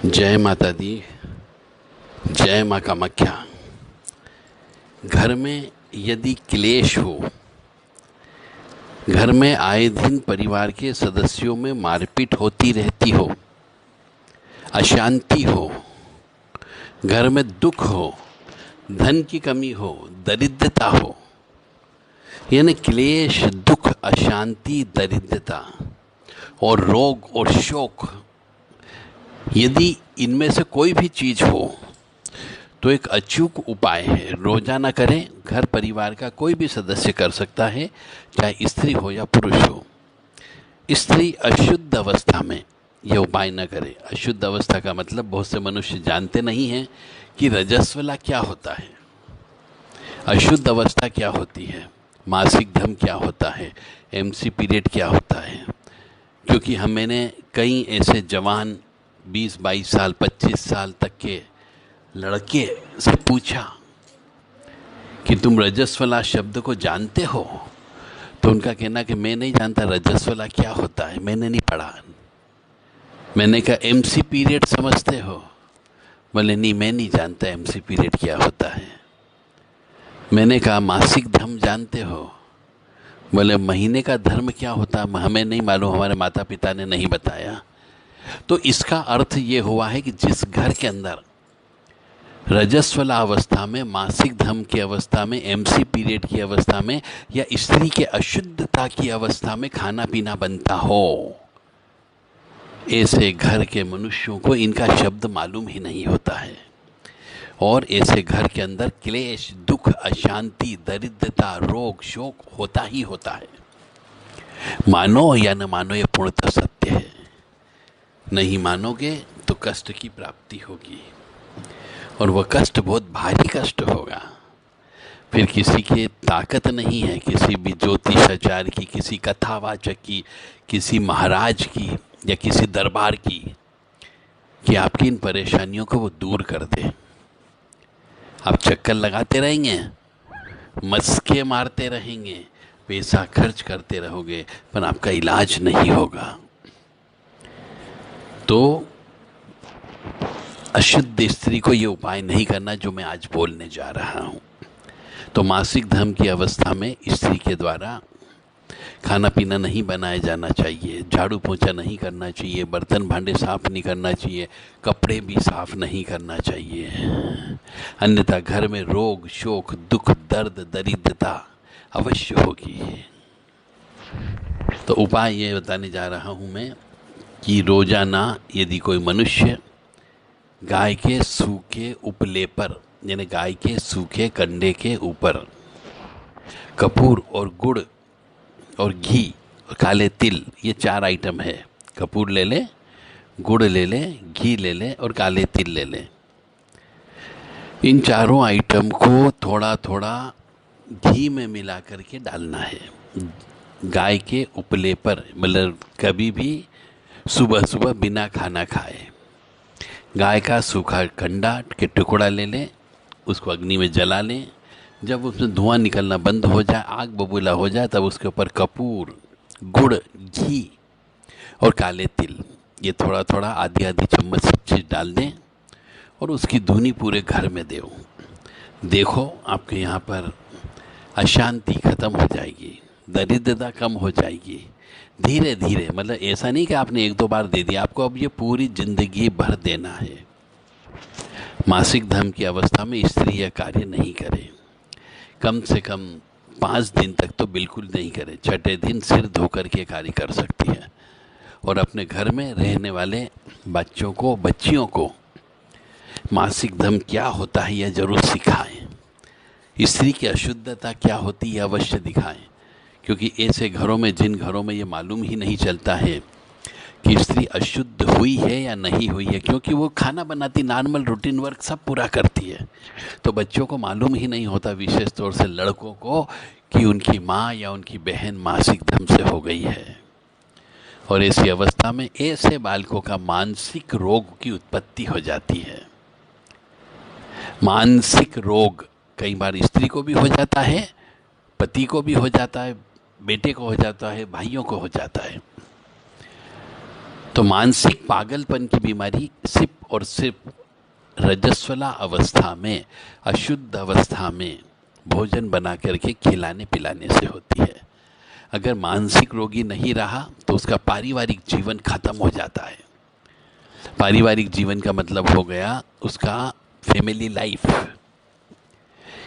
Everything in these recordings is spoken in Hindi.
जय माता दी। जय माँ कामाख्या। घर में यदि क्लेश हो, घर में आए दिन परिवार के सदस्यों में मारपीट होती रहती हो, अशांति हो, घर में दुख हो, धन की कमी हो, दरिद्रता हो, यानी क्लेश, दुख, अशांति, दरिद्रता और रोग और शोक, यदि इनमें से कोई भी चीज हो तो एक अचूक उपाय है। रोजाना करें। घर परिवार का कोई भी सदस्य कर सकता है, चाहे स्त्री हो या पुरुष हो। स्त्री अशुद्ध अवस्था में यह उपाय न करे। अशुद्ध अवस्था का मतलब बहुत से मनुष्य जानते नहीं हैं कि रजस्वला क्या होता है, अशुद्ध अवस्था क्या होती है, मासिक धर्म क्या होता है, एमसी पीरियड क्या होता है। क्योंकि मैंने कई ऐसे जवान 20-22 साल 25 साल तक के लड़के से पूछा कि तुम रजस्वला शब्द को जानते हो, तो उनका कहना कि मैं नहीं जानता रजस्वला क्या होता है, मैंने नहीं पढ़ा। मैंने कहा एमसी पीरियड समझते हो? बोले नहीं, मैं नहीं जानता एमसी पीरियड क्या होता है। मैंने कहा मासिक धर्म जानते हो? बोले महीने का धर्म क्या होता है हमें नहीं मालूम, हमारे माता पिता ने नहीं बताया। तो इसका अर्थ ये हुआ है कि जिस घर के अंदर रजस्वला अवस्था में, मासिक धर्म की अवस्था में, एमसी पीरियड की अवस्था में या स्त्री के अशुद्धता की अवस्था में खाना पीना बनता हो, ऐसे घर के मनुष्यों को इनका शब्द मालूम ही नहीं होता है। और ऐसे घर के अंदर क्लेश, दुख, अशांति, दरिद्रता, रोग, शोक होता ही होता है। मानो या न मानो, ये पूर्णतः सत्य है। नहीं मानोगे तो कष्ट की प्राप्ति होगी, और वह कष्ट बहुत भारी कष्ट होगा। फिर किसी की ताकत नहीं है, किसी भी ज्योतिषाचार्य की, किसी कथावाचक की, किसी महाराज की या किसी दरबार की, कि आपकी इन परेशानियों को वो दूर कर दे। आप चक्कर लगाते रहेंगे, मस्के मारते रहेंगे, पैसा खर्च करते रहोगे, पर आपका इलाज नहीं होगा। तो अशुद्ध स्त्री को ये उपाय नहीं करना जो मैं आज बोलने जा रहा हूँ। तो मासिक धर्म की अवस्था में स्त्री के द्वारा खाना पीना नहीं बनाया जाना चाहिए, झाड़ू पोंछा नहीं करना चाहिए, बर्तन भांडे साफ नहीं करना चाहिए, कपड़े भी साफ नहीं करना चाहिए। अन्यथा घर में रोग, शोक, दुख, दर्द, दरिद्रता अवश्य होगी। तो उपाय ये बताने जा रहा हूँ मैं कि रोजाना यदि कोई मनुष्य गाय के सूखे उपले पर, यानी गाय के सूखे कंडे के ऊपर कपूर और गुड़ और घी और काले तिल, ये 4 आइटम है। कपूर ले ले, गुड़ ले ले, घी ले ले और काले तिल ले ले। इन चारों आइटम को थोड़ा थोड़ा घी में मिला करके डालना है गाय के उपले पर। मतलब कभी भी सुबह सुबह बिना खाना खाए गाय का सूखा कंडा के टुकड़ा ले लें, उसको अग्नि में जला लें। जब उसमें धुआं निकलना बंद हो जाए, आग बबूला हो जाए, तब उसके ऊपर कपूर, गुड़, घी और काले तिल, ये थोड़ा थोड़ा आधी आधी चम्मच सब चीज़ डाल दें और उसकी धुनी पूरे घर में दो। देखो आपके यहाँ पर अशांति खत्म हो जाएगी, दरिद्रता कम हो जाएगी धीरे धीरे। मतलब ऐसा नहीं कि आपने 1-2 बार दे दिया, आपको अब ये पूरी जिंदगी भर देना है। मासिक धर्म की अवस्था में स्त्री यह कार्य नहीं करे, कम से कम 5 दिन तक तो बिल्कुल नहीं करे। छठे दिन सिर धोकर के कार्य कर सकती है। और अपने घर में रहने वाले बच्चों को, बच्चियों को मासिक धर्म क्या होता है यह जरूर सिखाएं। स्त्री की अशुद्धता क्या होती है अवश्य दिखाएं। क्योंकि ऐसे घरों में, जिन घरों में ये मालूम ही नहीं चलता है कि स्त्री अशुद्ध हुई है या नहीं हुई है, क्योंकि वो खाना बनाती, नॉर्मल रूटीन वर्क सब पूरा करती है, तो बच्चों को मालूम ही नहीं होता, विशेष तौर से लड़कों को, कि उनकी माँ या उनकी बहन मासिक धर्म से हो गई है। और ऐसी अवस्था में ऐसे बालकों का मानसिक रोग की उत्पत्ति हो जाती है। मानसिक रोग कई बार स्त्री को भी हो जाता है, पति को भी हो जाता है, बेटे को हो जाता है, भाइयों को हो जाता है। तो मानसिक पागलपन की बीमारी सिर्फ और सिर्फ रजस्वला अवस्था में, अशुद्ध अवस्था में भोजन बना करके खिलाने पिलाने से होती है। अगर मानसिक रोगी नहीं रहा तो उसका पारिवारिक जीवन खत्म हो जाता है। पारिवारिक जीवन का मतलब हो गया उसका फैमिली लाइफ,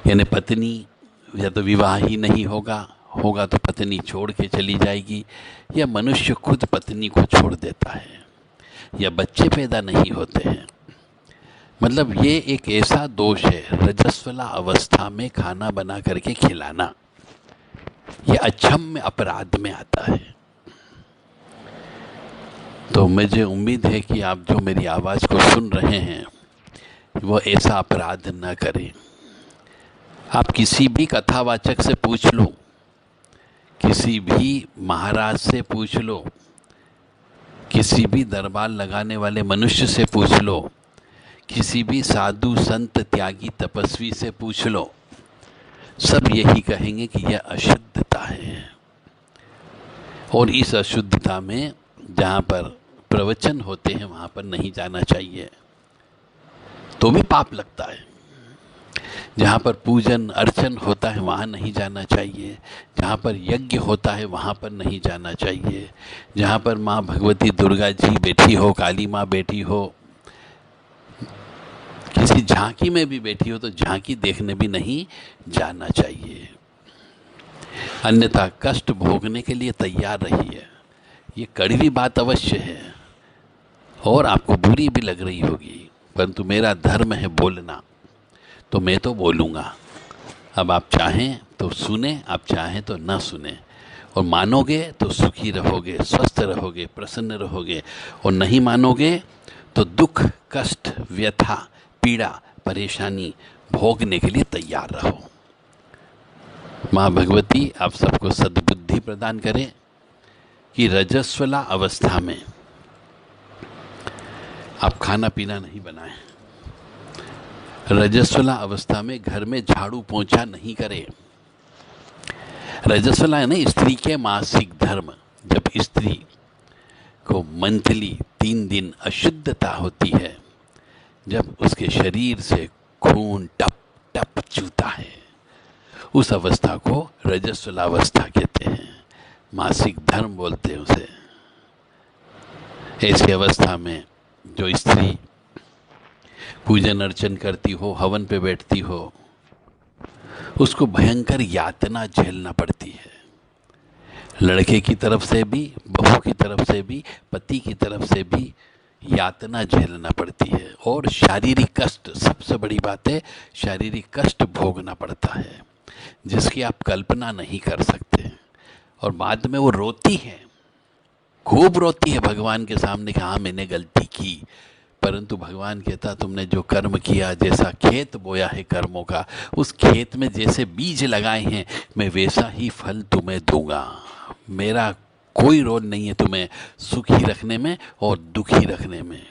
यानी पत्नी या तो विवाह ही नहीं होगा तो पत्नी छोड़ के चली जाएगी, या मनुष्य खुद पत्नी को छोड़ देता है, या बच्चे पैदा नहीं होते हैं। मतलब ये एक ऐसा दोष है, रजस्वला अवस्था में खाना बना करके खिलाना, ये अक्षम्य अपराध में आता है। तो मुझे उम्मीद है कि आप जो मेरी आवाज़ को सुन रहे हैं वो ऐसा अपराध न करें। आप किसी भी कथावाचक से पूछ लो, किसी भी महाराज से पूछ लो, किसी भी दरबार लगाने वाले मनुष्य से पूछ लो, किसी भी साधु संत त्यागी तपस्वी से पूछ लो, सब यही कहेंगे कि यह अशुद्धता है। और इस अशुद्धता में जहाँ पर प्रवचन होते हैं वहाँ पर नहीं जाना चाहिए, तो भी पाप लगता है। जहाँ पर पूजन अर्चन होता है वहाँ नहीं जाना चाहिए, जहाँ पर यज्ञ होता है वहाँ पर नहीं जाना चाहिए, जहाँ पर माँ भगवती दुर्गा जी बैठी हो, काली माँ बैठी हो, किसी झांकी में भी बैठी हो तो झांकी देखने भी नहीं जाना चाहिए। अन्यथा कष्ट भोगने के लिए तैयार रहिए। ये कड़वी बात अवश्य है और आपको बुरी भी लग रही होगी, परंतु मेरा धर्म है बोलना, तो मैं तो बोलूँगा। अब आप चाहें तो सुने, आप चाहें तो ना सुने, और मानोगे तो सुखी रहोगे, स्वस्थ रहोगे, प्रसन्न रहोगे, और नहीं मानोगे तो दुख, कष्ट, व्यथा, पीड़ा, परेशानी भोगने के लिए तैयार रहो। माँ भगवती आप सबको सद्बुद्धि प्रदान करें कि रजस्वला अवस्था में आप खाना पीना नहीं बनाएं, रजस्वला अवस्था में घर में झाड़ू पोंछा नहीं करें। रजस्वला है ना स्त्री के मासिक धर्म, जब स्त्री को मंथली 3 दिन अशुद्धता होती है, जब उसके शरीर से खून टप टप चूता है, उस अवस्था को रजस्वला अवस्था कहते हैं, मासिक धर्म बोलते हैं उसे। ऐसी अवस्था में जो स्त्री पूजन अर्चन करती हो, हवन पे बैठती हो, उसको भयंकर यातना झेलना पड़ती है। लड़के की तरफ से भी, बहू की तरफ से भी, पति की तरफ से भी यातना झेलना पड़ती है, और शारीरिक कष्ट, सबसे बड़ी बात है शारीरिक कष्ट भोगना पड़ता है जिसकी आप कल्पना नहीं कर सकते। और बाद में वो रोती है, खूब रोती है भगवान के सामने कि हाँ मैंने गलती की, परंतु भगवान कहता तुमने जो कर्म किया, जैसा खेत बोया है कर्मों का, उस खेत में जैसे बीज लगाए हैं मैं वैसा ही फल तुम्हें दूंगा। मेरा कोई रोल नहीं है तुम्हें सुखी रखने में और दुखी रखने में।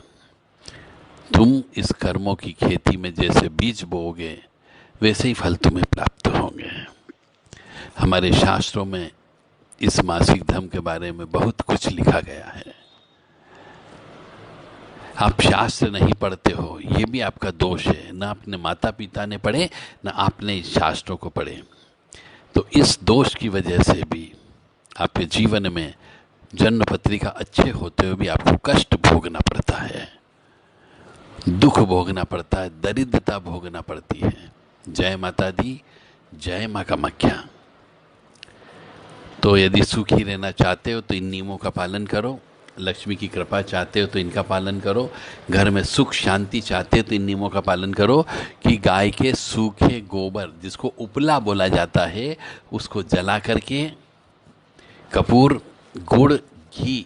तुम इस कर्मों की खेती में जैसे बीज बोओगे वैसे ही फल तुम्हें प्राप्त होंगे। हमारे शास्त्रों में इस मासिक धर्म के बारे में बहुत कुछ लिखा गया है। आप शास्त्र नहीं पढ़ते हो, ये भी आपका दोष है। ना अपने माता पिता ने पढ़े, ना आपने इस शास्त्रों को पढ़े। तो इस दोष की वजह से भी आपके जीवन में जन्म पत्रिका अच्छे होते हुए भी आपको कष्ट भोगना पड़ता है, दुख भोगना पड़ता है, दरिद्रता भोगना पड़ती है। जय माता दी, जय माँ कामाख्या। तो यदि सुखी रहना चाहते हो तो इन नियमों का पालन करो, लक्ष्मी की कृपा चाहते हो तो इनका पालन करो, घर में सुख शांति चाहते हो तो इन नियमों का पालन करो कि गाय के सूखे गोबर, जिसको उपला बोला जाता है, उसको जला करके कपूर, गुड़, घी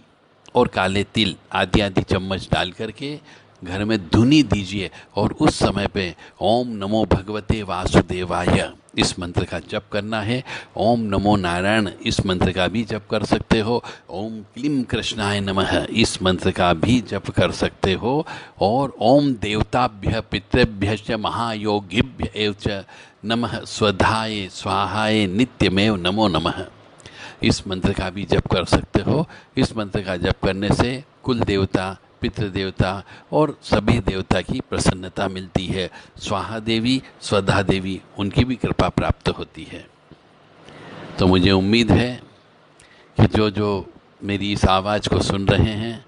और काले तिल आदि आदि चम्मच डाल करके घर में धुनी दीजिए, और उस समय पे ओम नमो भगवते वासुदेवाय इस मंत्र का जप करना है। ओम नमो नारायण इस मंत्र का भी जप कर सकते हो। ओम क्लीं कृष्णाय नमः इस मंत्र का भी जप कर सकते हो। और ओम देवताभ्य पितृभ्य महायोगिभ्य एव च नमः स्वधाय स्वाहाय नित्यमेव नमो नमः इस मंत्र का भी जप कर सकते हो। इस मंत्र का जप करने से कुल देवता, पितृ देवता और सभी देवता की प्रसन्नता मिलती है। स्वाहा देवी, स्वधा देवी, उनकी भी कृपा प्राप्त होती है। तो मुझे उम्मीद है कि जो जो मेरी इस आवाज़ को सुन रहे हैं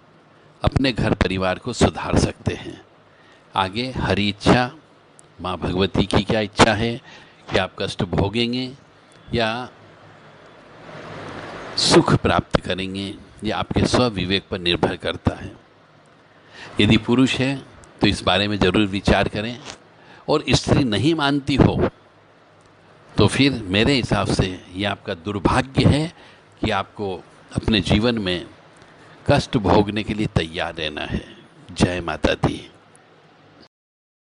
अपने घर परिवार को सुधार सकते हैं। आगे हरी इच्छा, माँ भगवती की क्या इच्छा है कि आप कष्ट भोगेंगे या सुख प्राप्त करेंगे, ये आपके स्वविवेक पर निर्भर करता है। यदि पुरुष है तो इस बारे में ज़रूर विचार करें, और स्त्री नहीं मानती हो तो फिर मेरे हिसाब से ये आपका दुर्भाग्य है कि आपको अपने जीवन में कष्ट भोगने के लिए तैयार रहना है। जय माता दी।